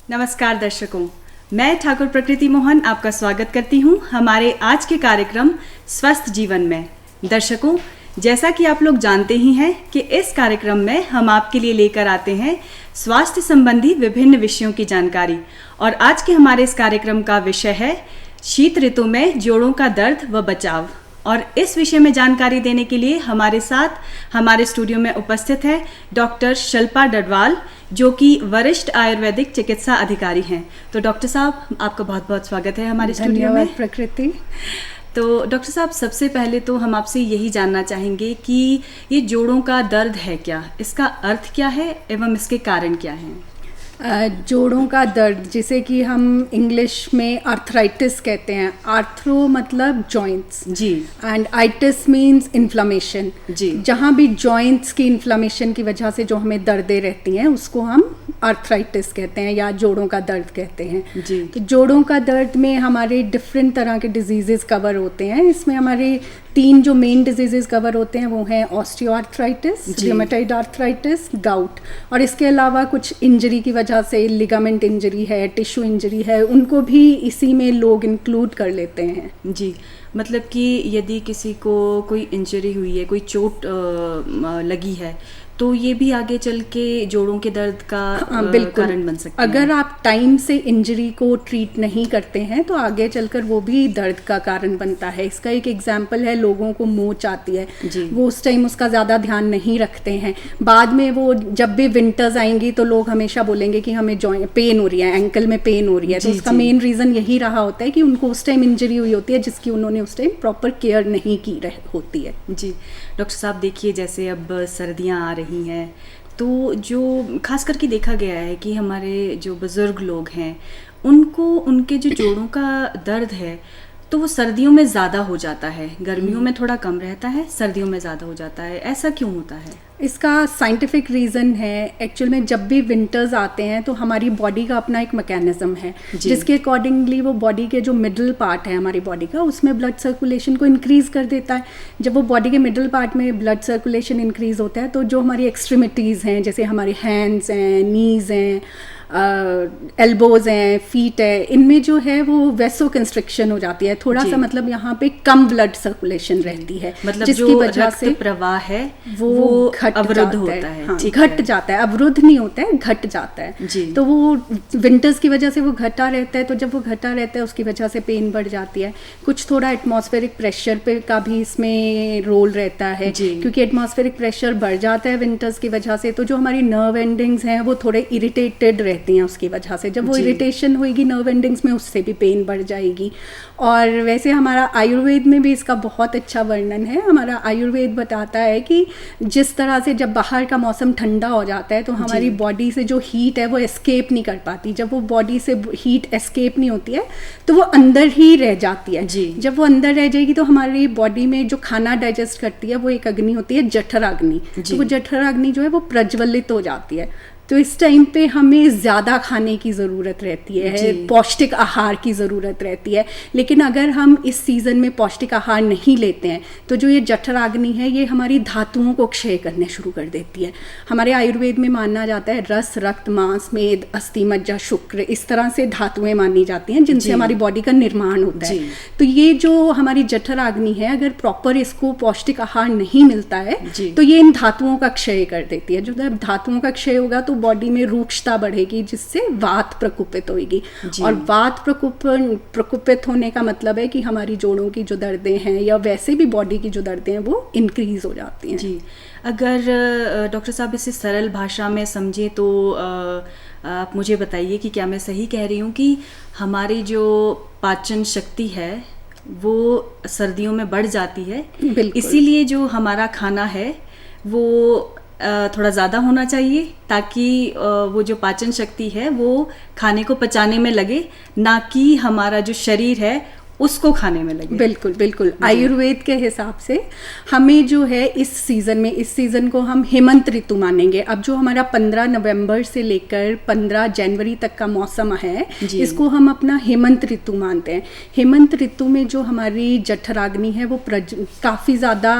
नमस्कार दर्शकों, मैं ठाकुर प्रकृति मोहन आपका स्वागत करती हूं हमारे आज के कार्यक्रम स्वस्थ जीवन में। दर्शकों, जैसा कि आप लोग जानते ही हैं कि इस कार्यक्रम में हम आपके लिए लेकर आते हैं स्वास्थ्य संबंधी विभिन्न विषयों की जानकारी। और आज के हमारे इस कार्यक्रम का विषय है शीत ऋतु में जोड़ों का दर्द व बचाव। और इस विषय में जानकारी देने के लिए हमारे साथ हमारे स्टूडियो में उपस्थित है डॉक्टर शिल्पा डडवाल, जो कि वरिष्ठ आयुर्वेदिक चिकित्सा अधिकारी हैं। तो डॉक्टर साहब, आपका बहुत बहुत स्वागत है हमारे स्टूडियो में। प्रकृति। तो डॉक्टर साहब, सबसे पहले तो हम आपसे यही जानना चाहेंगे कि ये जोड़ों का दर्द है क्या, इसका अर्थ क्या है एवं इसके कारण क्या हैं? जोड़ों का दर्द, जिसे कि हम इंग्लिश में आर्थराइटिस कहते हैं। आर्थरो मतलब जॉइंट्स जी, एंड आइटिस मीन्स इन्फ्लामेशन जी। जहाँ भी जॉइंट्स की इन्फ्लामेशन की वजह से जो हमें दर्दें रहती हैं उसको हम आर्थराइटिस कहते हैं या जोड़ों का दर्द कहते हैं जी। तो जोड़ों का दर्द में हमारे डिफरेंट तरह के डिजीजेस कवर होते हैं। इसमें हमारे 3 जो मेन डिजीजेस कवर होते हैं वो हैं ऑस्टियोआर्थराइटिस, रियोमेटॉइड आर्थराइटिस, गाउट। और इसके अलावा कुछ इंजरी की वजह से, लिगामेंट इंजरी है, टिश्यू इंजरी है, उनको भी इसी में लोग इंक्लूड कर लेते हैं। जी, मतलब कि यदि किसी को कोई इंजरी हुई है, कोई चोट लगी है, तो ये भी आगे चल के जोड़ों के दर्द का कारण बन सकता है। अगर आप टाइम से इंजरी को ट्रीट नहीं करते हैं तो आगे चलकर वो भी दर्द का कारण बनता है। इसका एक एग्जांपल है, लोगों को मोच आती है, वो उस टाइम उसका ज़्यादा ध्यान नहीं रखते हैं। बाद में वो जब भी विंटर्स आएंगी तो लोग हमेशा बोलेंगे कि हमें जॉइंट पेन हो रही है, एंकल में पेन हो रही है। तो उसका मेन रीज़न यही रहा होता है कि उनको उस टाइम इंजरी हुई होती है जिसकी उन्होंने उस टाइम प्रॉपर केयर नहीं की होती है। जी डॉक्टर साहब, देखिए जैसे अब सर्दियाँ आ रही हैं तो जो खास करके देखा गया है कि हमारे जो बुज़ुर्ग लोग हैं उनको उनके जो जोड़ों का दर्द है तो वो सर्दियों में ज़्यादा हो जाता है, गर्मियों में थोड़ा कम रहता है, सर्दियों में ज़्यादा हो जाता है। ऐसा क्यों होता है? इसका साइंटिफिक रीज़न है, एक्चुअल में जब भी विंटर्स आते हैं तो हमारी बॉडी का अपना एक मैकेनिज्म है जिसके अकॉर्डिंगली वो बॉडी के जो मिडल पार्ट है हमारी बॉडी का, उसमें ब्लड सर्कुलेशन को इंक्रीज़ कर देता है। जब वो बॉडी के मिडल पार्ट में ब्लड सर्कुलेशन इंक्रीज़ होता है तो जो हमारी एक्सट्रीमिटीज़ हैं, जैसे हमारे हैंड्स हैं, नीज़ हैं, एल्बोज हैं, फीट है, इनमें जो है वो वेसो कंस्ट्रिक्शन हो जाती है। थोड़ा सा मतलब यहाँ पे कम ब्लड सर्कुलेशन रहती है, मतलब जिसकी वजह से प्रवाह है वो अवरुद्ध होता है। हाँ, घट जाता है, अवरुद्ध नहीं होता है, घट जाता है जी। तो वो विंटर्स की वजह से वो घटा रहता है। तो जब वो घटा रहता है उसकी वजह से पेन बढ़ जाती है। कुछ थोड़ा एटमॉस्फेरिक प्रेशर पे का भी इसमें रोल रहता है, क्योंकि एटमॉस्फेरिक प्रेशर बढ़ जाता है विंटर्स की वजह से, तो जो हमारी नर्व एंडिंग्स हैं वो थोड़े इरिटेटेड रहती हैं उसकी वजह से। जब वो इरिटेशन होगी नर्व एंडिंग्स में, उससे भी पेन बढ़ जाएगी। और वैसे हमारा आयुर्वेद में भी इसका बहुत अच्छा वर्णन है। हमारा आयुर्वेद बताता है कि जिस तरह से जब बाहर का मौसम ठंडा हो जाता है तो हमारी बॉडी से जो हीट है वो एस्केप नहीं कर पाती। जब वो बॉडी से हीट एस्केप नहीं होती है तो वो अंदर ही रह जाती है। जब वो अंदर रह जाएगी तो हमारी बॉडी में जो खाना डाइजेस्ट करती है वो एक अग्नि होती है, जठराग्नि। तो वो जठराग्नि जो है वो प्रज्वलित हो जाती है। तो इस टाइम पे हमें ज़्यादा खाने की ज़रूरत रहती है, पौष्टिक आहार की ज़रूरत रहती है। लेकिन अगर हम इस सीज़न में पौष्टिक आहार नहीं लेते हैं तो जो ये जठराग्नि है ये हमारी धातुओं को क्षय करने शुरू कर देती है। हमारे आयुर्वेद में माना जाता है रस, रक्त, मांस, मेद, अस्थि, मज्जा, शुक्र, इस तरह से धातुएं मानी जाती हैं जिनसे हमारी बॉडी का निर्माण होता है। तो ये जो हमारी जठराग्नि है, अगर प्रॉपर इसको पौष्टिक आहार नहीं मिलता है तो ये इन धातुओं का क्षय कर देती है। जब धातुओं का क्षय होगा तो बॉडी में रूक्षता बढ़ेगी, जिससे वात प्रकोपित होगी। और वात प्रकोपित होने का मतलब है कि हमारी जोड़ों की जो दर्दें हैं या वैसे भी बॉडी की जो दर्दें हैं वो इंक्रीज हो जाती हैं। जी, अगर डॉक्टर साहब इसे सरल भाषा में समझे तो आप मुझे बताइए कि क्या मैं सही कह रही हूँ कि हमारी जो पाचन शक्ति है वो सर्दियों में बढ़ जाती है, इसीलिए जो हमारा खाना है वो थोड़ा ज़्यादा होना चाहिए ताकि वो जो पाचन शक्ति है वो खाने को पचाने में लगे, ना कि हमारा जो शरीर है उसको खाने में लगे। बिल्कुल बिल्कुल। आयुर्वेद के हिसाब से हमें जो है इस सीज़न को हम हेमंत ऋतु मानेंगे। अब जो हमारा 15 नवंबर से लेकर 15 जनवरी तक का मौसम है इसको हम अपना हेमंत ऋतु मानते हैं। हेमंत ऋतु में जो हमारी जठराग्नि है वो काफ़ी ज़्यादा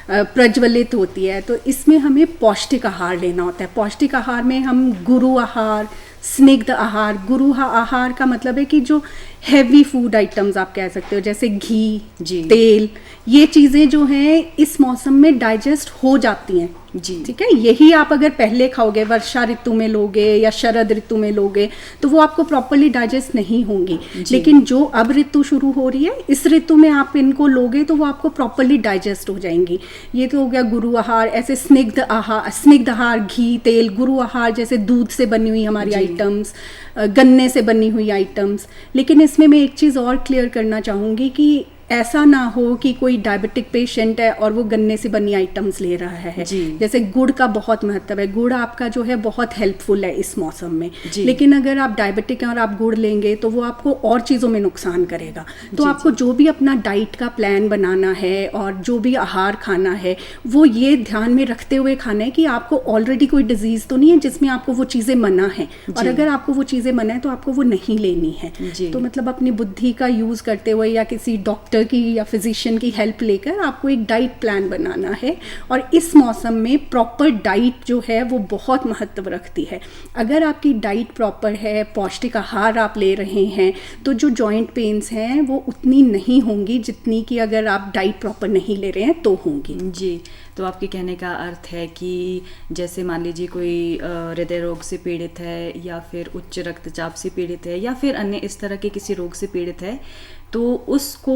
प्रज्वलित होती है, तो इसमें हमें पौष्टिक आहार लेना होता है। पौष्टिक आहार में हम गुरु आहार, स्निग्ध आहार, गुरु आहार का मतलब है कि जो हैवी फूड आइटम्स आप कह सकते हो, जैसे घी, तेल, ये चीज़ें जो हैं इस मौसम में डाइजेस्ट हो जाती हैं जी, ठीक है। यही आप अगर पहले खाओगे, वर्षा ऋतु में लोगे या शरद ऋतु में लोगे, तो वो आपको प्रॉपरली डाइजेस्ट नहीं होंगी। लेकिन जो अब ऋतु शुरू हो रही है, इस ऋतु में आप इनको लोगे तो वो आपको प्रॉपरली डाइजेस्ट हो जाएंगी। ये तो हो गया गुरु आहार। ऐसे स्निग्ध आहार, घी, तेल, गुरु आहार जैसे दूध से बनी हुई हमारी आइटम्स, गन्ने से बनी हुई आइटम्स। लेकिन इसमें मैं एक चीज़ और क्लियर करना चाहूँगी कि ऐसा ना हो कि कोई डायबिटिक पेशेंट है और वो गन्ने से बनी आइटम्स ले रहा है। जैसे गुड़ का बहुत महत्व है, गुड़ आपका जो है बहुत हेल्पफुल है इस मौसम में। लेकिन अगर आप डायबिटिक हैं और आप गुड़ लेंगे तो वो आपको और चीज़ों में नुकसान करेगा। तो आपको जो भी अपना डाइट का प्लान बनाना है और जो भी आहार खाना है, वो ये ध्यान में रखते हुए खाना है कि आपको ऑलरेडी कोई डिजीज़ तो नहीं है जिसमें आपको वो चीज़ें मना है, और अगर आपको वो चीज़ें मना है तो आपको वो नहीं लेनी है। तो मतलब अपनी बुद्धि का यूज़ करते हुए या किसी डॉक्टर की या फिजिशियन की हेल्प लेकर आपको एक डाइट प्लान बनाना है। और इस मौसम में प्रॉपर डाइट जो है वो बहुत महत्व रखती है। अगर आपकी डाइट प्रॉपर है, पौष्टिक आहार आप ले रहे हैं, तो जो जॉइंट पेन्स हैं वो उतनी नहीं होंगी जितनी कि अगर आप डाइट प्रॉपर नहीं ले रहे हैं तो होंगी। जी, तो आपके कहने का अर्थ है कि जैसे मान लीजिए कोई हृदय रोग से पीड़ित है या फिर उच्च रक्तचाप से पीड़ित है या फिर अन्य इस तरह के किसी रोग से पीड़ित है, तो उसको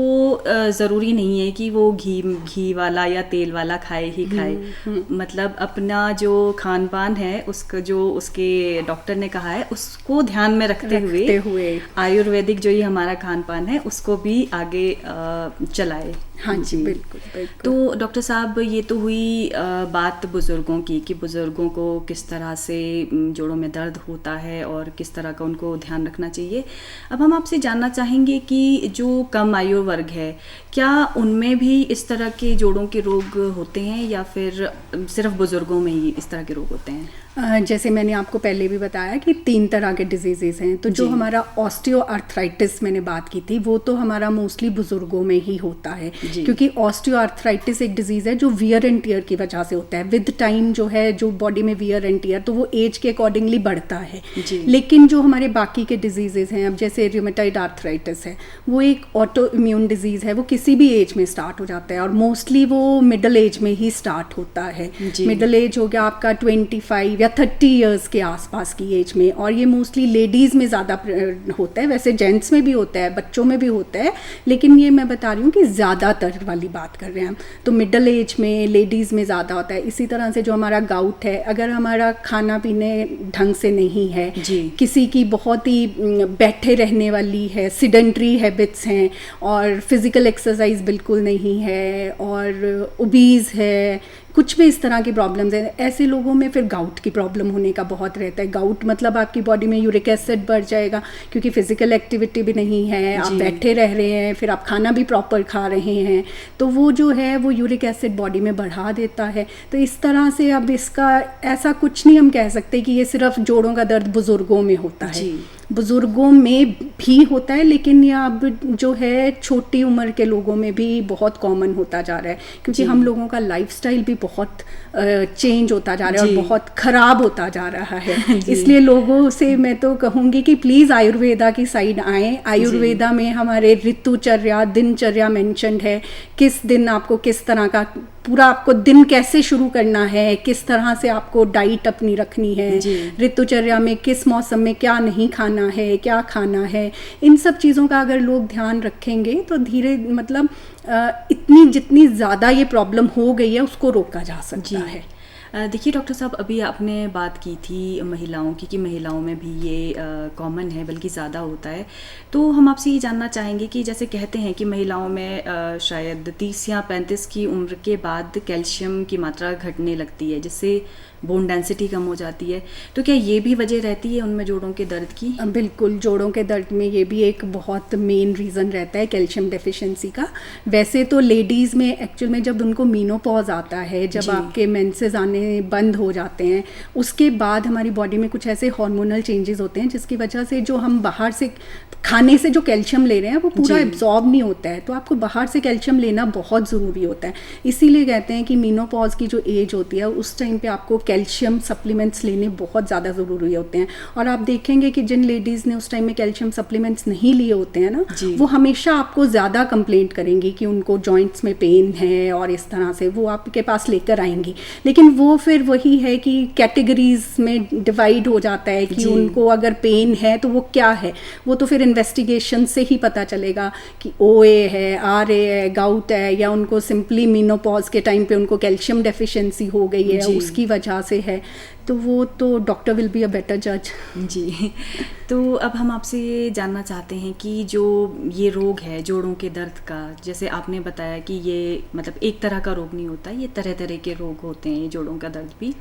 ज़रूरी नहीं है कि वो घी वाला या तेल वाला खाए ही खाए। मतलब अपना जो खान पान है उसका, जो उसके डॉक्टर ने कहा है, उसको ध्यान में रखते हुए आयुर्वेदिक जो ये हमारा खान पान है उसको भी आगे चलाए। हाँ जी, बिल्कुल। तो डॉक्टर साहब, ये तो हुई बात बुज़ुर्गों की कि बुज़ुर्गों को किस तरह से जोड़ों में दर्द होता है और किस तरह का उनको ध्यान रखना चाहिए। अब हम आपसे जानना चाहेंगे कि जो कम आयु वर्ग है, क्या उनमें भी इस तरह के जोड़ों के रोग होते हैं या फिर सिर्फ बुज़ुर्गों में ही इस तरह के रोग होते हैं? जैसे मैंने आपको पहले भी बताया कि 3 तरह के डिजीज़ेज़ हैं। तो जो हमारा ऑस्टियोआर्थराइटिस मैंने बात की थी, वो तो हमारा मोस्टली बुज़ुर्गों में ही होता है, क्योंकि ऑस्टियोआर्थराइटिस एक डिजीज़ है जो वियर एंड टियर की वजह से होता है। विद टाइम जो है, जो बॉडी में वियर एंड टियर, तो वो एज के अकॉर्डिंगली बढ़ता है। लेकिन जो हमारे बाकी के डिजीज़ेज़ हैं, अब जैसे रूमेटॉइड आर्थराइटिस है, वो एक ऑटो इम्यून डिजीज़ है। वो किसी भी एज में स्टार्ट हो जाता है और मोस्टली वो मिडल एज में ही स्टार्ट होता है। मिडल एज हो गया आपका 25 या 30 इयर्स के आसपास की एज में, और ये मोस्टली लेडीज़ में ज़्यादा होता है। वैसे जेंट्स में भी होता है, बच्चों में भी होता है, लेकिन ये मैं बता रही हूँ कि ज़्यादातर वाली बात कर रहे हैं हम। तो मिडल एज में, लेडीज़ में ज़्यादा होता है। इसी तरह से जो हमारा गाउट है, अगर हमारा खाना पीने ढंग से नहीं है, किसी की बहुत ही बैठे रहने वाली है, सिडेंट्री हैबिट्स हैं, और फिज़िकल एक्सरसाइज बिल्कुल नहीं है, और ओबीज़ है, कुछ भी इस तरह की प्रॉब्लम्स हैं, ऐसे लोगों में फिर गाउट की प्रॉब्लम होने का बहुत रहता है। गाउट मतलब आपकी बॉडी में यूरिक एसिड बढ़ जाएगा, क्योंकि फिजिकल एक्टिविटी भी नहीं है, आप बैठे रह रहे हैं, फिर आप खाना भी प्रॉपर खा रहे हैं, तो वो जो है वो यूरिक एसिड बॉडी में बढ़ा देता है। तो इस तरह से अब इसका ऐसा कुछ नहीं हम कह सकते कि ये सिर्फ जोड़ों का दर्द बुजुर्गों में होता है। बुजुर्गों में भी होता है, लेकिन ये अब जो है छोटी उम्र के लोगों में भी बहुत कॉमन होता जा रहा है, क्योंकि हम लोगों का लाइफस्टाइल भी बहुत चेंज होता जा रहा है और बहुत ख़राब होता जा रहा है। इसलिए लोगों से मैं तो कहूँगी कि प्लीज़ आयुर्वेदा की साइड आएँ। आयुर्वेदा में हमारे ऋतुचर्या, दिनचर्या मेंशन्ड है, किस दिन आपको किस तरह का पूरा आपको दिन कैसे शुरू करना है, किस तरह से आपको डाइट अपनी रखनी है, ऋतुचर्या में किस मौसम में क्या नहीं खाना है, क्या खाना है, इन सब चीज़ों का अगर लोग ध्यान रखेंगे तो धीरे मतलब इतनी जितनी ज़्यादा ये प्रॉब्लम हो गई है उसको रोका जा सकता है। देखिए डॉक्टर साहब, अभी आपने बात की थी महिलाओं की कि महिलाओं में भी ये कॉमन है, बल्कि ज़्यादा होता है। तो हम आपसे ये जानना चाहेंगे कि जैसे कहते हैं कि महिलाओं में शायद 30 या 35 की उम्र के बाद कैल्शियम की मात्रा घटने लगती है, जिससे बोन डेंसिटी कम हो जाती है। तो क्या ये भी वजह रहती है उनमें जोड़ों के दर्द की? बिल्कुल, जोड़ों के दर्द में ये भी एक बहुत मेन रीज़न रहता है कैल्शियम डेफिशिएंसी का। वैसे तो लेडीज़ में एक्चुअल में जब उनको मीनोपॉज आता है, जब आपके मेंसेस आने आने बंद हो जाते हैं। उसके बाद हमारी बॉडी में कुछ ऐसे हार्मोनल चेंजेस होते हैं जिसकी वजह से जो हम बाहर से खाने से जो कैल्शियम ले रहे हैं वो पूरा एब्जॉर्ब नहीं होता है, तो आपको बाहर से कैल्शियम लेना बहुत ज़रूरी होता है। इसीलिए कहते हैं कि मेनोपॉज की जो एज होती है उस टाइम पे आपको कैल्शियम सप्लीमेंट्स लेने बहुत ज़्यादा ज़रूरी होते हैं। और आप देखेंगे कि जिन लेडीज़ ने उस टाइम में कैल्शियम सप्लीमेंट्स नहीं लिए होते हैं ना, वो हमेशा आपको ज़्यादा कंप्लेंट करेंगी कि उनको जॉइंट्स में पेन है और इस तरह से वो आपके पास लेकर आएंगी। लेकिन वो फिर वही है कि कैटेगरीज में डिवाइड हो जाता है कि उनको अगर पेन है तो वो क्या है, वो तो फिर इन्वेस्टिगेशन से ही पता चलेगा कि OA है, RA है, गाउट है, या उनको सिंपली मेनोपॉज के टाइम पे उनको कैल्शियम डेफिशिएंसी हो गई है उसकी वजह से है। तो वो तो doctor will be a better जज। जी, तो अब हम आपसे ये जानना चाहते हैं कि जो ये रोग है जोड़ों के दर्द का, जैसे आपने बताया कि ये मतलब एक तरह का रोग नहीं होता, ये तरह तरह के रोग होते हैं ये जोड़ों का दर्द भी।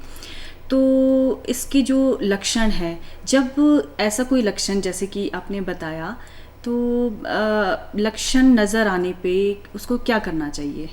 तो इसके जो लक्षण है, जब ऐसा कोई लक्षण जैसे कि आपने बताया, तो लक्षण नज़र आने पे उसको क्या करना चाहिए?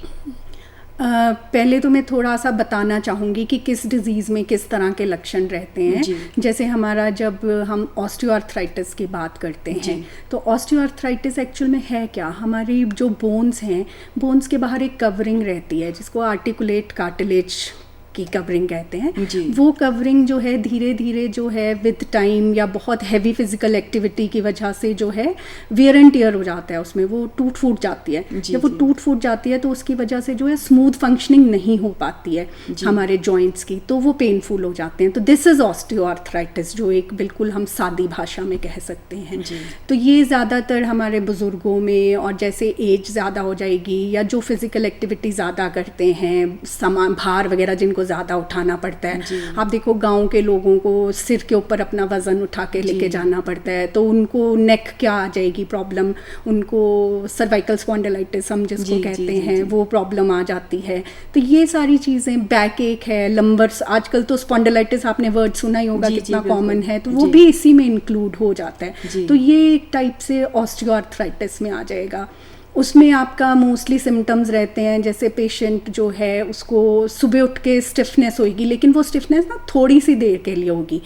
पहले तो मैं थोड़ा सा बताना चाहूँगी कि किस डिज़ीज़ में किस तरह के लक्षण रहते हैं। जैसे हमारा जब हम ऑस्टियोआर्थराइटिस की बात करते हैं तो ऑस्टियोआर्थराइटिस एक्चुअल में है क्या, हमारी जो बोन्स हैं, बोन्स के बाहर एक कवरिंग रहती है जिसको आर्टिकुलेट कार्टिलेज की कवरिंग कहते हैं। वो कवरिंग जो है धीरे धीरे जो है विद टाइम या बहुत हैवी फिजिकल एक्टिविटी की वजह से जो है वियर एंड टियर हो जाता है, उसमें वो टूट फूट जाती है। जब वो टूट फूट जाती है तो उसकी वजह से जो है स्मूथ फंक्शनिंग नहीं हो पाती है हमारे जॉइंट्स की, तो वो पेनफुल हो जाते हैं। तो दिस इज ऑस्टियोआर्थराइटिस, जो एक बिल्कुल हम सादी भाषा में कह सकते हैं। तो ये ज़्यादातर हमारे बुजुर्गों में, और जैसे एज ज़्यादा हो जाएगी या जो फिजिकल एक्टिविटी ज़्यादा करते हैं, सामान भार वगैरह जिनको ज़्यादा उठाना पड़ता है। आप देखो गांव के लोगों को सिर के ऊपर अपना वज़न उठा के लेके जाना पड़ता है, तो उनको नेक क्या आ जाएगी प्रॉब्लम, उनको सर्वाइकल स्पॉन्डिलाइटिस हम जिसको कहते हैं वो प्रॉब्लम आ जाती है। तो ये सारी चीज़ें, बैक एक है, लंबर्स, आजकल तो स्पॉन्डिलाइटिस आपने वर्ड सुना ही होगा, कितना कॉमन है, तो वो भी इसी में इंक्लूड हो जाता है। तो ये एक टाइप से ऑस्टियोआर्थराइटिस में आ जाएगा। उसमें आपका मोस्टली सिम्टम्स रहते हैं, जैसे पेशेंट जो है उसको सुबह उठ के स्टिफनेस होगी, लेकिन वो स्टिफनेस ना थोड़ी सी देर के लिए होगी।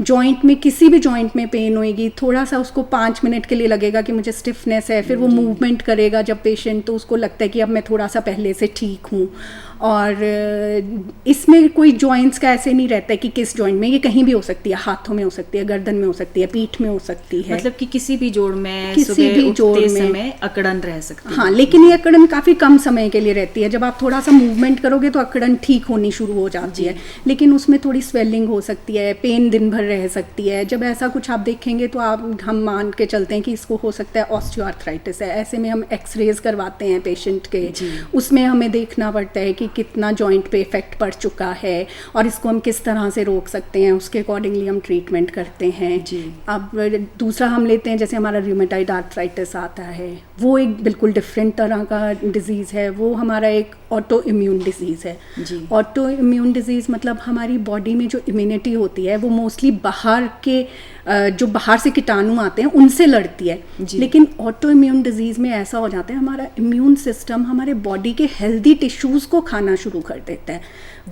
जॉइंट में, किसी भी जॉइंट में पेन होएगी, थोड़ा सा उसको 5 मिनट के लिए लगेगा कि मुझे स्टिफनेस है, फिर वो मूवमेंट करेगा जब पेशेंट, तो उसको लगता है कि अब मैं थोड़ा सा पहले से ठीक हूँ। और इसमें कोई जॉइंट्स का ऐसे नहीं रहता है कि किस जॉइंट में, ये कहीं भी हो सकती है, हाथों में हो सकती है, गर्दन में हो सकती है, पीठ में हो सकती है, मतलब कि किसी भी जोड़ में, किसी भी जोड़ में समय अकड़न रह सकती है। हाँ, लेकिन ये अकड़न काफ़ी कम समय के लिए रहती है। जब आप थोड़ा सा मूवमेंट करोगे तो अकड़न ठीक होनी शुरू हो जाती है, लेकिन उसमें थोड़ी स्वेलिंग हो सकती है, पेन दिन भर रह सकती है। जब ऐसा कुछ आप देखेंगे तो हम मान के चलते हैं कि इसको हो सकता है ऑस्टियोआर्थराइटिस है। ऐसे में हम एक्सरेज करवाते हैं पेशेंट के, उसमें हमें देखना पड़ता है कि कितना जॉइंट पे इफेक्ट पड़ चुका है और इसको हम किस तरह से रोक सकते हैं, उसके अकॉर्डिंगली हम ट्रीटमेंट करते हैं। अब दूसरा हम लेते हैं, जैसे हमारा रूमेटॉइड आर्थराइटिस आता है, वो एक बिल्कुल डिफरेंट तरह का डिजीज़ है। वो हमारा एक ऑटो इम्यून डिजीज़ है। ऑटो इम्यून डिजीज़ मतलब हमारी बॉडी में जो इम्यूनिटी होती है वो मोस्टली बाहर के जो बाहर से कीटाणु आते हैं उनसे लड़ती है। लेकिन ऑटो इम्यून डिजीज़ में ऐसा हो जाता है, हमारा इम्यून सिस्टम हमारे बॉडी के हेल्दी टिश्यूज़ को खाना शुरू कर देता है।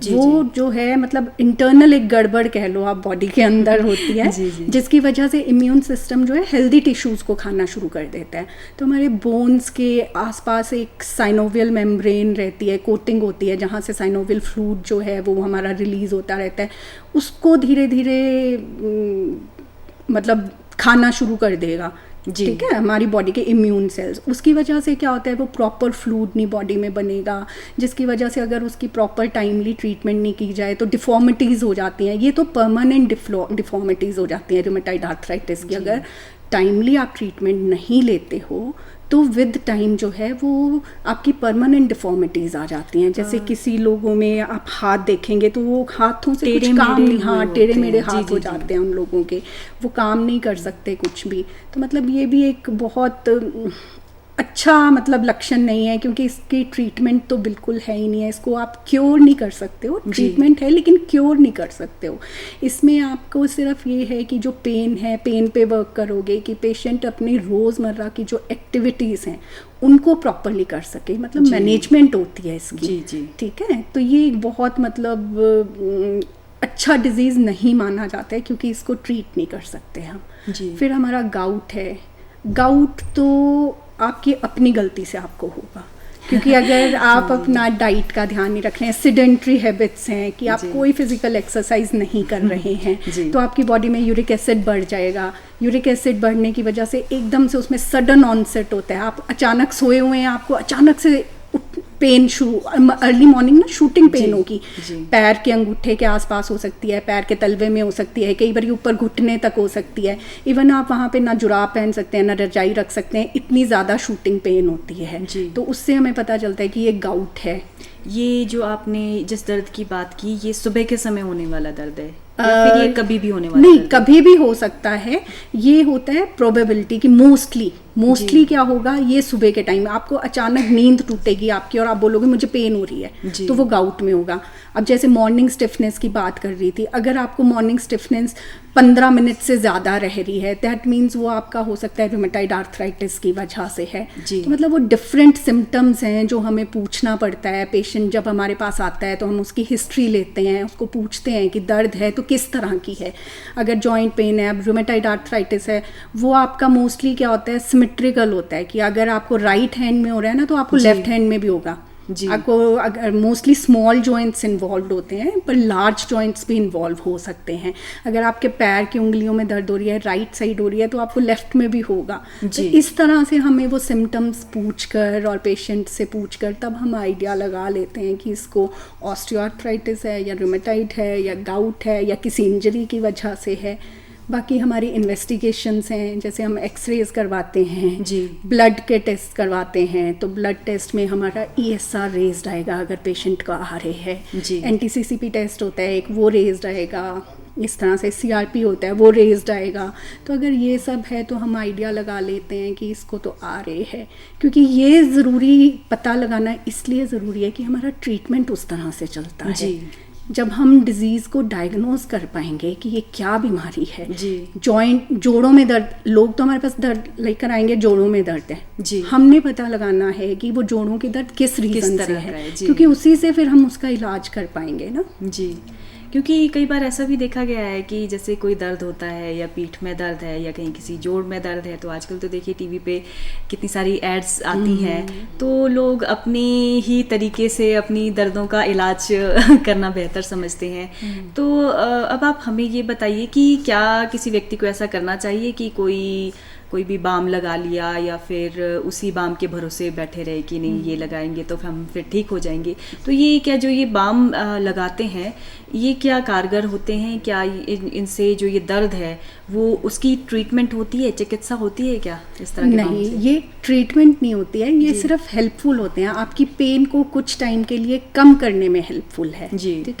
वो जो है मतलब इंटरनल एक गड़बड़ कह लो आप, बॉडी के अंदर होती है, जिसकी वजह से इम्यून सिस्टम जो है हेल्दी टिश्यूज़ को खाना शुरू कर देता है। तो हमारे बोन्स के आसपास एक साइनोवियल मेम्ब्रेन रहती है, कोटिंग होती है, जहाँ से साइनोवियल फ्लूइड जो है वो हमारा रिलीज़ होता रहता है, उसको धीरे धीरे मतलब खाना शुरू कर देगा। ठीक है, हमारी बॉडी के इम्यून सेल्स, उसकी वजह से क्या होता है, वो प्रॉपर फ्लूइड नहीं बॉडी में बनेगा, जिसकी वजह से अगर उसकी प्रॉपर टाइमली ट्रीटमेंट नहीं की जाए तो डिफॉर्मिटीज़ हो जाती हैं। ये तो परमानेंट डिफॉर्मिटीज़ हो जाती हैं रूमेटॉइड आर्थराइटिस की। अगर टाइमली आप ट्रीटमेंट नहीं लेते हो तो विद टाइम जो है वो आपकी परमानेंट डिफॉर्मिटीज़ आ जाती हैं। जैसे किसी लोगों में आप हाथ देखेंगे तो वो हाथों से कुछ काम नहीं, हाँ टेढ़े मेढ़े हाथ हो जाते हैं उन लोगों के, वो काम नहीं कर सकते कुछ भी। तो मतलब ये भी एक बहुत अच्छा मतलब लक्षण नहीं है, क्योंकि इसकी ट्रीटमेंट तो बिल्कुल है ही नहीं है। इसको आप क्योर नहीं कर सकते हो, ट्रीटमेंट है लेकिन क्योर नहीं कर सकते हो। इसमें आपको सिर्फ ये है कि जो पेन है, पेन पे वर्क करोगे कि पेशेंट अपनी रोज़मर्रा की जो एक्टिविटीज़ हैं उनको प्रॉपरली कर सके, मतलब मैनेजमेंट होती है इसकी। ठीक है, तो ये एक बहुत मतलब अच्छा डिजीज़ नहीं माना जाता है, क्योंकि इसको ट्रीट नहीं कर सकते हम। फिर हमारा गाउट है। गाउट तो आपकी अपनी गलती से आपको होगा, क्योंकि अगर आप अपना डाइट का ध्यान नहीं रख रहे हैं, सिडेंट्री हैबिट्स हैं कि आप कोई फिजिकल एक्सरसाइज नहीं कर रहे हैं, तो आपकी बॉडी में यूरिक एसिड बढ़ जाएगा। यूरिक एसिड बढ़ने की वजह से एकदम से उसमें सडन ऑनसेट होता है। आप अचानक सोए हुए हैं, आपको अचानक से पेन शुरू, अर्ली मॉर्निंग ना शूटिंग पेन होगी, पैर के अंगूठे के आसपास हो सकती है, पैर के तलवे में हो सकती है, कई बार ऊपर घुटने तक हो सकती है। इवन आप वहाँ पे ना जुराब पहन सकते हैं, ना रजाई रख सकते हैं, इतनी ज़्यादा शूटिंग पेन होती है। तो उससे हमें पता चलता है कि ये गाउट है। ये जो आपने जिस दर्द की बात की, ये सुबह के समय होने वाला दर्द है या फिर ये कभी भी होने वाला? नहीं, कभी भी हो सकता है। ये होता है प्रोबेबिलिटी कि मोस्टली क्या होगा, ये सुबह के टाइम आपको अचानक नींद टूटेगी आपकी और आप बोलोगे मुझे पेन हो रही है, तो वो गाउट में होगा। अब जैसे मॉर्निंग स्टिफनेस की बात कर रही थी, अगर आपको मॉर्निंग स्टिफनेस 15 मिनट से ज़्यादा रह रही है, दैट मीन्स वो आपका हो सकता है रूमेटाइड आर्थराइटिस की वजह से है। तो मतलब वो डिफरेंट सिम्टम्स हैं जो हमें पूछना पड़ता है। पेशेंट जब हमारे पास आता है तो हम उसकी हिस्ट्री लेते हैं, उसको पूछते हैं कि दर्द है तो किस तरह की है। अगर जॉइंट पेन है, अब रूमेटाइड आर्थराइटिस है, वो आपका मोस्टली क्या होता है, सिमेट्रिकल होता है कि अगर आपको राइट हैंड में हो रहा है ना, तो आपको लेफ्ट हैंड में भी होगा। आपको अगर मोस्टली स्मॉल जॉइंट्स इन्वॉल्व होते हैं, पर लार्ज जॉइंट्स भी इन्वॉल्व हो सकते हैं। अगर आपके पैर की उंगलियों में दर्द हो रही है, राइट साइड हो रही है, तो आपको लेफ्ट में भी होगा। तो इस तरह से हमें वो सिम्टम्स पूछकर और पेशेंट से पूछकर तब हम आइडिया लगा लेते हैं कि इसको ऑस्टियोआर्थराइटिस है या रूमेटाइड है या गाउट है या किसी इंजरी की वजह से है। बाकी हमारी इन्वेस्टिगेशंस हैं, जैसे हम एक्सरेज करवाते हैं, ब्लड के टेस्ट करवाते हैं, तो ब्लड टेस्ट में हमारा ESR रेज्ड आएगा अगर पेशेंट का आ रहे है। NTCCP टेस्ट होता है एक, वो रेज्ड आएगा। इस तरह से CRP होता है, वो रेज्ड आएगा। तो अगर ये सब है तो हम आइडिया लगा लेते हैं कि इसको तो आ रहे है, क्योंकि ये ज़रूरी पता लगाना इसलिए ज़रूरी है कि हमारा ट्रीटमेंट उस तरह से चलता है। जब हम डिजीज़ को डायग्नोज कर पाएंगे कि ये क्या बीमारी है, जॉइंट जोड़ों में दर्द, लोग तो हमारे पास दर्द लेकर आएंगे जोड़ों में दर्द है, हमने पता लगाना है कि वो जोड़ों की दर्द किस रीज़न से है, क्योंकि उसी से फिर हम उसका इलाज कर पाएंगे ना। क्योंकि कई बार ऐसा भी देखा गया है कि जैसे कोई दर्द होता है या पीठ में दर्द है या कहीं किसी जोड़ में दर्द है, तो आजकल तो देखिए टीवी पे कितनी सारी एड्स आती हैं, तो लोग अपने ही तरीके से अपनी दर्दों का इलाज करना बेहतर समझते हैं। तो अब आप हमें ये बताइए कि क्या किसी व्यक्ति को ऐसा करना चाहिए कि कोई भी बाम लगा लिया या फिर उसी बाम के भरोसे बैठे रहे कि नहीं ये लगाएंगे तो हम फिर ठीक हो जाएंगे? तो ये क्या जो ये बाम लगाते हैं ये क्या कारगर होते हैं? क्या इनसे जो ये दर्द है वो उसकी ट्रीटमेंट होती है, चिकित्सा होती है क्या इस तरह के? नहीं, ये ट्रीटमेंट नहीं होती है, ये सिर्फ हेल्पफुल होते हैं, आपकी पेन को कुछ टाइम के लिए कम करने में हेल्पफुल है।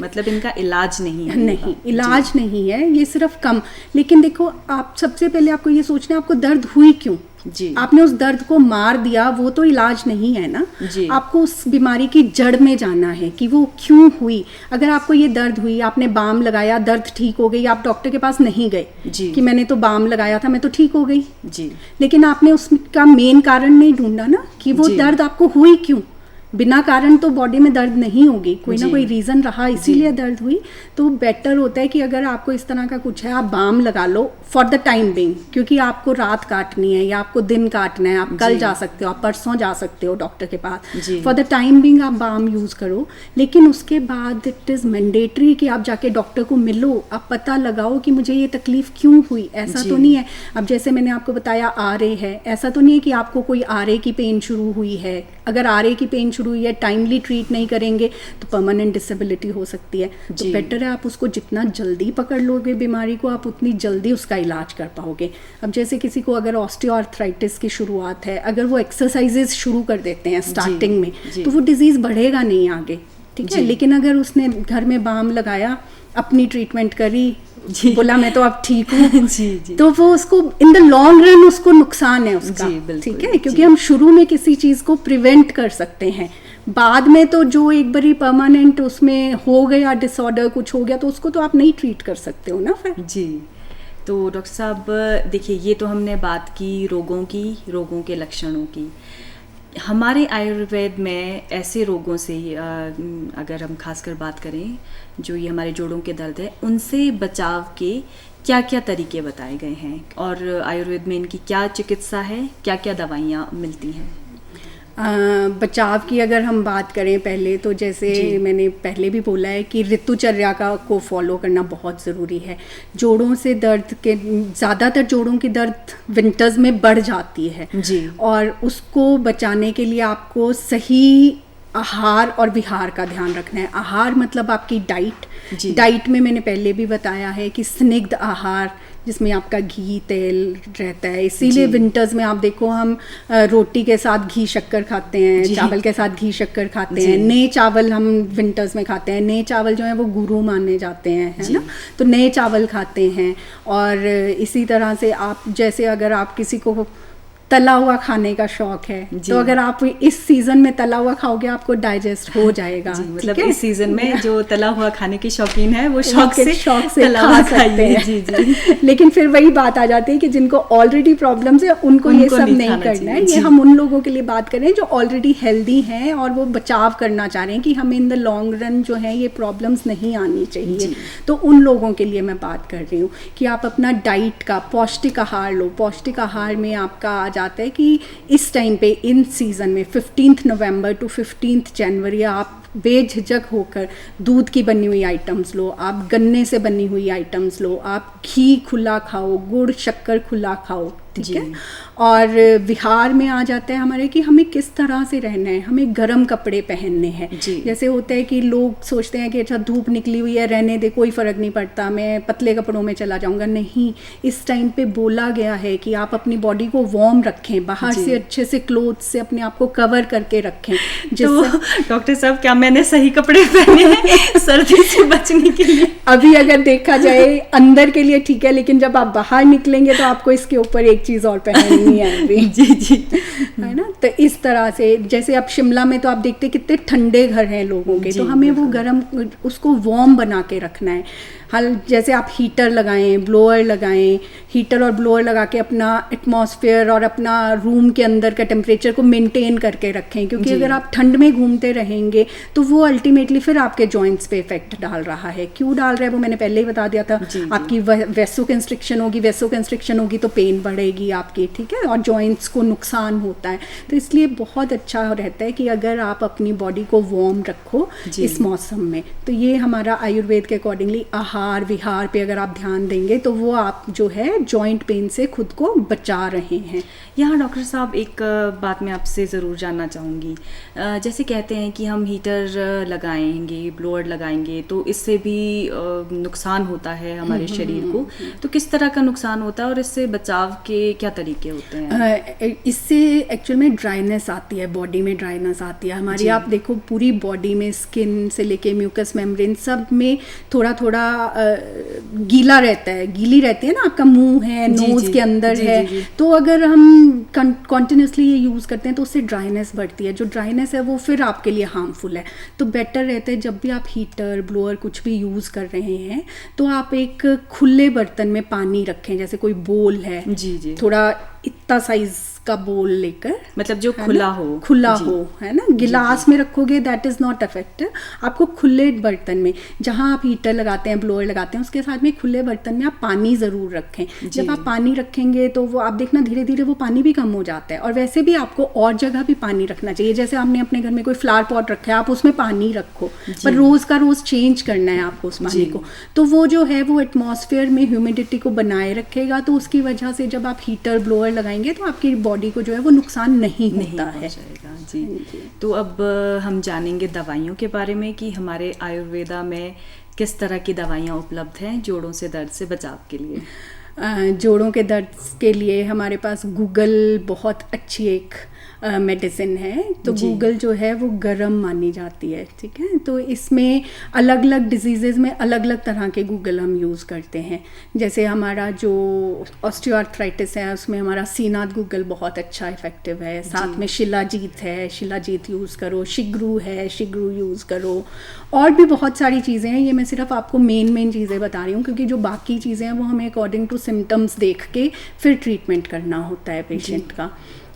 मतलब इनका इलाज नहीं है? नहीं, इलाज नहीं है, ये सिर्फ कम। लेकिन देखो, आप सबसे पहले आपको ये सोचना है आपको दर्द हुई क्यों। आपने उस दर्द को मार दिया, वो तो इलाज नहीं है ना। आपको उस बीमारी की जड़ में जाना है कि वो क्यों हुई। अगर आपको ये दर्द हुई, आपने बाम लगाया, दर्द ठीक हो गई, आप डॉक्टर के पास नहीं गए कि मैंने तो बाम लगाया था, मैं तो ठीक हो गई, लेकिन आपने उसका मेन कारण नहीं ढूंढा ना कि वो दर्द आपको हुई क्यों। बिना कारण तो बॉडी में दर्द नहीं होगी, कोई ना कोई रीज़न रहा इसीलिए दर्द हुई। तो बेटर होता है कि अगर आपको इस तरह का कुछ है, आप बाम लगा लो फॉर द टाइम बिंग, क्योंकि आपको रात काटनी है या आपको दिन काटना है, आप कल जा सकते हो, आप परसों जा सकते हो डॉक्टर के पास। फॉर द टाइम बिंग आप बाम यूज़ करो, लेकिन उसके बाद इट इज़ मैंडेटरी कि आप जाके डॉक्टर को मिलो, आप पता लगाओ कि मुझे ये तकलीफ़ क्यों हुई। ऐसा तो नहीं है, अब जैसे मैंने आपको बताया आ रहे है, ऐसा तो नहीं है कि आपको कोई आ रहे की पेन शुरू हुई है। अगर आ रहे की पेन शुरू हुई है, टाइमली ट्रीट नहीं करेंगे तो परमानेंट डिसेबिलिटी हो सकती है। तो बेटर है आप उसको जितना जल्दी पकड़ लोगे बीमारी को, आप उतनी जल्दी उसका इलाज कर पाओगे। अब जैसे किसी को अगर ऑस्टियोआर्थराइटिस की शुरुआत है, अगर वो एक्सरसाइजेज शुरू कर देते हैं स्टार्टिंग में, तो वो डिजीज़ बढ़ेगा नहीं आगे, ठीक है। लेकिन अगर उसने घर में बाम लगाया, अपनी ट्रीटमेंट करी, बोला मैं तो अब ठीक हूँ जी। तो वो उसको इन द लॉन्ग रन उसको नुकसान है उसका, ठीक है, क्योंकि हम शुरू में किसी चीज को प्रिवेंट कर सकते हैं, बाद में तो जो एक बारी परमानेंट उसमें हो गया डिसऑर्डर कुछ हो गया तो उसको तो आप नहीं ट्रीट कर सकते हो ना फिर। जी। तो डॉक्टर साहब देखिए, ये तो हमने बात की रोगों के लक्षणों की। हमारे आयुर्वेद में ऐसे रोगों से अगर हम खासकर बात करें, जो ये हमारे जोड़ों के दर्द है, उनसे बचाव के क्या क्या तरीके बताए गए हैं और आयुर्वेद में इनकी क्या चिकित्सा है, क्या क्या दवाइयाँ मिलती हैं? बचाव की अगर हम बात करें पहले तो जैसे मैंने पहले भी बोला है कि ऋतुचर्या को फॉलो करना बहुत ज़रूरी है। जोड़ों से दर्द के ज़्यादातर जोड़ों की दर्द विंटर्स में बढ़ जाती है जी। और उसको बचाने के लिए आपको सही आहार और विहार का ध्यान रखना है। आहार मतलब आपकी डाइट में मैंने पहले भी बताया है कि स्निग्ध आहार जिसमें आपका घी तेल रहता है, इसीलिए विंटर्स में आप देखो हम रोटी के साथ घी शक्कर खाते हैं, चावल के साथ घी शक्कर खाते हैं, नए चावल हम विंटर्स में खाते हैं। नए चावल जो है वो गुरु माने जाते हैं, है ना, तो नए चावल खाते हैं। और इसी तरह से आप जैसे अगर आप किसी को तला हुआ खाने का शौक है तो अगर आप इस सीजन में तला हुआ खाओगे आपको डाइजेस्ट हो जाएगा। मतलब इस सीजन में जो तला हुआ खाने की शौकीन है वो शौक से तला हुआ सकते हैं। जी। लेकिन फिर वही बात आ जाती है कि जिनको ऑलरेडी प्रॉब्लम्स है उनको ये सब नहीं करना है। ये हम उन लोगों के लिए बात कर रहे हैं जो ऑलरेडी हेल्दी हैं और वो बचाव करना चाह रहे हैं कि हमें इन द लॉन्ग रन जो है ये प्रॉब्लम्स नहीं आनी चाहिए। तो उन लोगों के लिए मैं बात कर रही हूँ कि आप अपना डाइट का पौष्टिक आहार लो। पौष्टिक आहार में आपका जाता है कि इस टाइम पे इन सीज़न में 15 नवंबर टू 15 जनवरी आप बेझिझक होकर दूध की बनी हुई आइटम्स लो, आप गन्ने से बनी हुई आइटम्स लो, आप घी खुला खाओ, गुड़ शक्कर खुला खाओ, ठीक है। और विहार में आ जाता है हमारे कि हमें किस तरह से रहना है, हमें गर्म कपड़े पहनने हैं। जैसे होता है कि लोग सोचते हैं कि अच्छा धूप निकली हुई है रहने दे, कोई फ़र्क नहीं पड़ता, मैं पतले कपड़ों में चला जाऊंगा। नहीं, इस टाइम पे बोला गया है कि आप अपनी बॉडी को वार्म रखें, बाहर से अच्छे से क्लोथ से अपने आप को कवर करके रखें। तो डॉक्टर साहब क्या मैंने सही कपड़े पहने हैं सर्दी से बचने के लिए? अभी अगर देखा जाए अंदर के लिए ठीक है, लेकिन जब आप बाहर निकलेंगे तो आपको इसके ऊपर एक चीज़ और पहननी है अभी। जी है ना। तो इस तरह से जैसे आप शिमला में तो आप देखते कितने ठंडे घर हैं लोगों के, तो हमें वो गर्म उसको वार्म बना के रखना है। हाल जैसे आप हीटर लगाएं, ब्लोअर लगाएं, हीटर और ब्लोअर लगा के अपना एटमॉस्फेयर और अपना रूम के अंदर का टेम्परेचर को मेंटेन करके रखें, क्योंकि अगर आप ठंड में घूमते रहेंगे तो वो अल्टीमेटली फिर आपके जॉइंट्स पे इफेक्ट डाल रहा है। क्यों डाल रहा है वो मैंने पहले ही बता दिया था। आपकी वेसो कंस्ट्रिक्शन होगी तो पेन बढ़ेगी आपकी, ठीक है, और जॉइंट्स को नुकसान होता है। तो इसलिए बहुत अच्छा रहता है कि अगर आप अपनी बॉडी को वार्म रखो इस मौसम में। तो ये हमारा आयुर्वेद के अकॉर्डिंगली आहार विहार पे अगर आप ध्यान देंगे तो वो आप जो है जॉइंट पेन से खुद को बचा रहे हैं। यहाँ डॉक्टर साहब एक बात मैं आपसे ज़रूर जानना चाहूँगी। जैसे कहते हैं कि हम हीटर लगाएंगे, ब्लोअर लगाएंगे तो इससे भी नुकसान होता है हमारे शरीर को, तो किस तरह का नुकसान होता है और इससे बचाव के क्या तरीके होते हैं? इससे एक्चुअल में ड्राइनेस आती है, बॉडी में ड्राइनेस आती है हमारी। आप देखो पूरी बॉडी में स्किन से लेके म्यूकस मेम्ब्रेन सब में थोड़ा थोड़ा गीला रहता है, गीली रहती है ना, आपका मुंह है, नोज के अंदर है। तो अगर हम कंटिन्यूसली ये यूज़ करते हैं तो उससे ड्राइनेस बढ़ती है। जो ड्राइनेस है वो फिर आपके लिए हार्मफुल है। तो बेटर रहता है जब भी आप हीटर ब्लोअर कुछ भी यूज़ कर रहे हैं तो आप एक खुले बर्तन में पानी रखें, जैसे कोई बोल है, थोड़ा इतना साइज का बोल लेकर, मतलब जो खुला हो, है ना। गिलास में रखोगे दैट इज नॉट इफेक्टिव। आपको खुले बर्तन में, जहां आप हीटर लगाते हैं ब्लोअर लगाते हैं उसके साथ में खुले बर्तन में आप पानी ज़रूर रखें। जब आप पानी रखेंगे तो वो आप देखना धीरे धीरे वो पानी भी कम हो जाता है। और वैसे भी आपको और जगह भी पानी रखना चाहिए। जैसे आपने अपने घर में कोई फ्लावर पॉट रखा है, आप उसमें पानी रखो, पर रोज़ का रोज़ चेंज करना है आपको उस पानी को। तो वो जो है वो एटमॉस्फेयर में ह्यूमिडिटी को बनाए रखेगा। तो उसकी वजह से जब आप हीटर ब्लोअर लगाएंगे तो आपकी बॉडी को जो है वो नुकसान नहीं होता है। जी। तो अब हम जानेंगे दवाइयों के बारे में कि हमारे आयुर्वेदा में किस तरह की दवाइयाँ उपलब्ध हैं जोड़ों से दर्द से बचाव के लिए। जोड़ों के दर्द के लिए हमारे पास गूगल बहुत अच्छी एक मेडिसिन है, तो गूगल जो है वो गरम मानी जाती है, ठीक है। तो इसमें अलग अलग डिजीज़ेज़ में अलग अलग तरह के गूगल हम यूज़ करते हैं। जैसे हमारा जो ऑस्टियोआर्थराइटिस है उसमें हमारा सीनाथ गूगल बहुत अच्छा इफेक्टिव है। साथ में शिलाजीत है, शिलाजीत यूज़ करो, शिग्रू है, शिग्रू यूज़ करो, और भी बहुत सारी चीज़ें हैं। ये मैं सिर्फ आपको मेन चीज़ें बता रही हूँ, क्योंकि जो बाकी चीज़ें हैं वो हमें अकॉर्डिंग टू सिम्टम्स देख के फिर ट्रीटमेंट करना होता है पेशेंट का।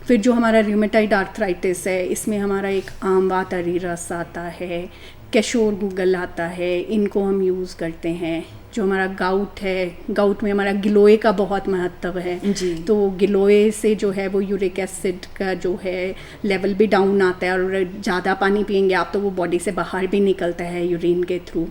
फिर जो हमारा रूमेटाइड आर्थराइटिस है, इसमें हमारा एक आंवला तरी रस आता है, कैशोर गूगल आता है, इनको हम यूज़ करते हैं। जो हमारा गाउट है, गाउट में हमारा गिलोय का बहुत महत्व है, तो गिलोय से जो है वो यूरिक एसिड का जो है लेवल भी डाउन आता है, और ज़्यादा पानी पियेंगे आप तो वो बॉडी से बाहर भी निकलता है यूरिन के थ्रू।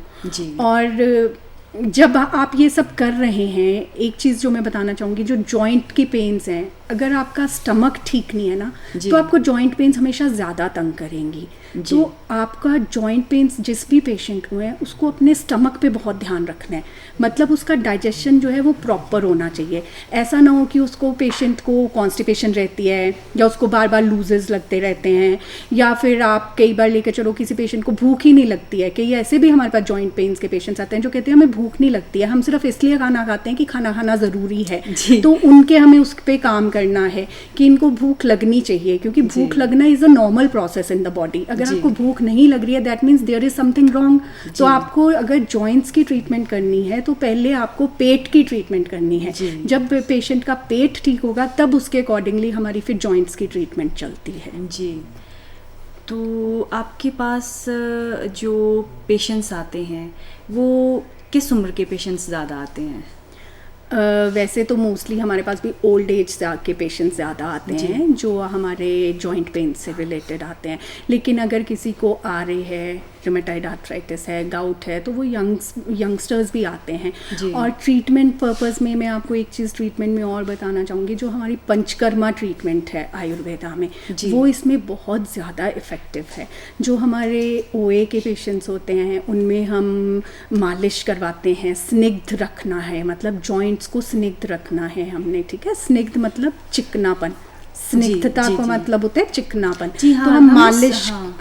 और जब आप ये सब कर रहे हैं, एक चीज़ जो मैं बताना चाहूँगी, जो जॉइंट की पेन्स हैं, अगर आपका स्टमक ठीक नहीं है ना, तो आपको जॉइंट पेन्स हमेशा ज़्यादा तंग करेंगी। तो आपका जॉइंट पेन्स जिस भी पेशेंट को है उसको अपने स्टमक पे बहुत ध्यान रखना है, मतलब उसका डाइजेशन जो है वो प्रॉपर होना चाहिए। ऐसा ना हो कि उसको पेशेंट को कॉन्स्टिपेशन रहती है, या उसको बार बार लूजेस लगते रहते हैं, या फिर आप कई बार लेकर चलो किसी पेशेंट को भूख ही नहीं लगती है। कई ऐसे भी हमारे पास जॉइंट पेन्स के पेशेंट्स आते हैं जो कहते हैं हमें भूख नहीं लगती है, हम सिर्फ इसलिए खाना खाते हैं कि खाना खाना ज़रूरी है। तो उनके हमें उस पर काम करना है कि इनको भूख लगनी चाहिए, क्योंकि भूख लगना is a normal process in the body. अगर आपको भूख नहीं लग रही है, that means there is something wrong. तो आपको अगर जॉइंट्स की ट्रीटमेंट करनी है तो पहले आपको पेट की ट्रीटमेंट करनी है। जब पेशेंट का पेट ठीक होगा तब उसके अकॉर्डिंगली हमारी फिर जॉइंट्स की ट्रीटमेंट चलती है। जी, तो आपके पास जो पेशेंट्स आते हैं वो किस उम्र के पेशेंट्स ज़्यादा आते हैं? वैसे तो मोस्टली हमारे पास भी ओल्ड एज के पेशेंट्स ज़्यादा आते हैं जो हमारे जॉइंट पेन से रिलेटेड आते हैं। लेकिन अगर किसी को आ रही है रूमेटाइड आर्थराइटिस है, गाउट है, तो वो यंगस्टर्स भी आते हैं। और ट्रीटमेंट पर्पस में मैं आपको एक चीज़ ट्रीटमेंट में और बताना चाहूँगी, जो हमारी पंचकर्मा ट्रीटमेंट है आयुर्वेदा में, वो इसमें बहुत ज़्यादा इफ़ेक्टिव है। जो हमारे ओए के पेशेंट्स होते हैं उनमें हम मालिश करवाते हैं। स्निग्ध रखना है, मतलब जॉइंट्स को स्निग्ध रखना है हमने, ठीक है। स्निग्ध मतलब चिकनापन, स्निग्धता का मतलब होता है चिकनापन। तो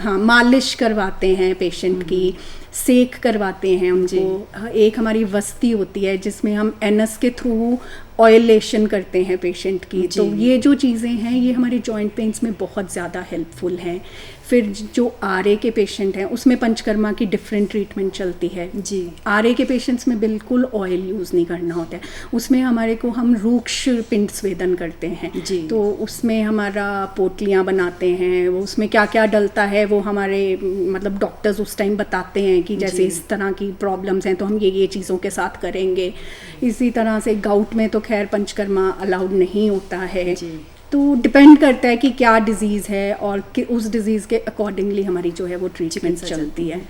हम मालिश करवाते हैं पेशेंट की, सेक करवाते हैं उनको। एक हमारी वस्ती होती है जिसमें हम एनस के थ्रू ऑयलेशन करते हैं पेशेंट की। तो ये जो चीज़ें हैं ये हमारे जॉइंट पेन्स में बहुत ज़्यादा हेल्पफुल हैं। फिर जो आरए के पेशेंट हैं उसमें पंचकर्मा की डिफरेंट ट्रीटमेंट चलती है। आरए के पेशेंट्स में बिल्कुल ऑयल यूज़ नहीं करना होता है, उसमें हमारे को हम रूक्ष पिंड स्वेदन करते हैं। तो उसमें हमारा पोटलियाँ बनाते हैं, वो उसमें क्या क्या डलता है वो हमारे मतलब डॉक्टर्स उस टाइम बताते हैं कि जैसे इस तरह की प्रॉब्लम्स हैं तो हम ये चीज़ों के साथ करेंगे। इसी तरह से गाउट में तो खैर पंचकर्मा अलाउड नहीं होता है। तो डिपेंड करता है कि क्या डिज़ीज़ है और कि उस डिज़ीज़ के अकॉर्डिंगली हमारी जो है वो ट्रीटमेंट चलती है।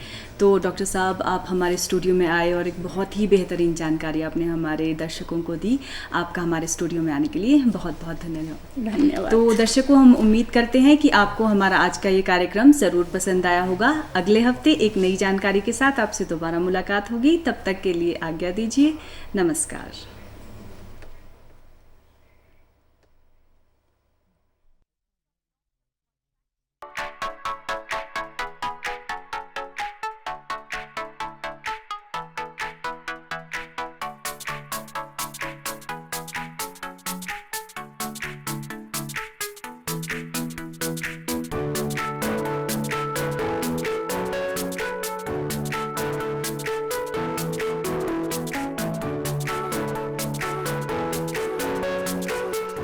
तो डॉक्टर साहब आप हमारे स्टूडियो में आए और एक बहुत ही बेहतरीन जानकारी आपने हमारे दर्शकों को दी। आपका हमारे स्टूडियो में आने के लिए बहुत बहुत धन्यवाद। तो दर्शकों, हम उम्मीद करते हैं कि आपको हमारा आज का ये कार्यक्रम ज़रूर पसंद आया होगा। अगले हफ्ते एक नई जानकारी के साथ आपसे दोबारा मुलाकात होगी। तब तक के लिए आज्ञा दीजिए। नमस्कार।